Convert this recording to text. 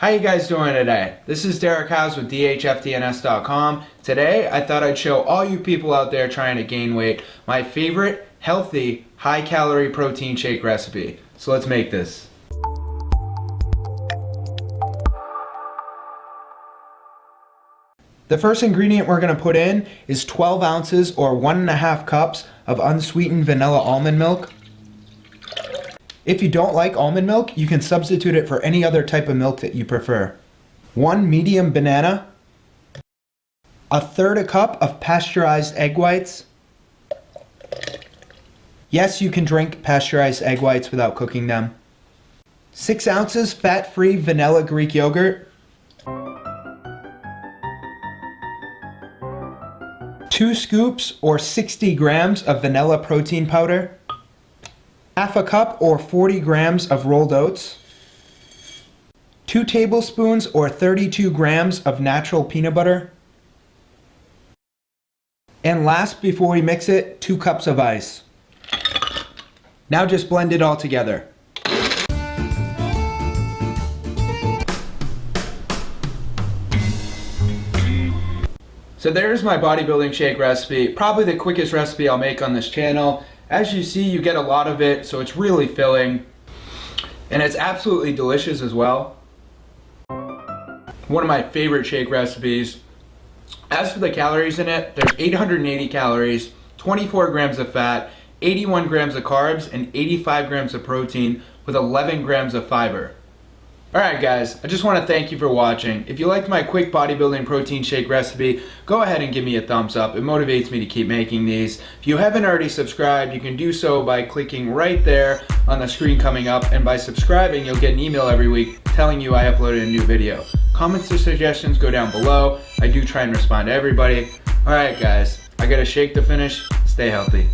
How you guys doing today? This is Derek House with dhftns.com. Today I thought I'd show all you people out there trying to gain weight my favorite healthy high calorie protein shake recipe. So let's make this. The first ingredient we're going to put in is 12 ounces or 1.5 cups of unsweetened vanilla almond milk. If you don't like almond milk, you can substitute it for any other type of milk that you prefer. 1 medium banana, 1/3 cup of pasteurized egg whites. Yes, you can drink pasteurized egg whites without cooking them. 6 ounces fat-free vanilla Greek yogurt. 2 scoops or 60 grams of vanilla protein powder. 1/2 cup or 40 grams of rolled oats. 2 tablespoons or 32 grams of natural peanut butter. And last, before we mix it, 2 cups of ice. Now just blend it all together. So there's my bodybuilding shake recipe, probably the quickest recipe I'll make on this channel. As you see, you get a lot of it, so it's really filling. And it's absolutely delicious as well. One of my favorite shake recipes. As for the calories in it, there's 880 calories, 24 grams of fat, 81 grams of carbs, and 85 grams of protein with 11 grams of fiber. Alright guys, I just want to thank you for watching. If you liked my quick bodybuilding protein shake recipe, go ahead and give me a thumbs up. It motivates me to keep making these. If you haven't already subscribed, you can do so by clicking right there on the screen coming up, and by subscribing you'll get an email every week telling you I uploaded a new video. Comments or suggestions go down below. I do try and respond to everybody. Alright guys, I got a shake to finish. Stay healthy.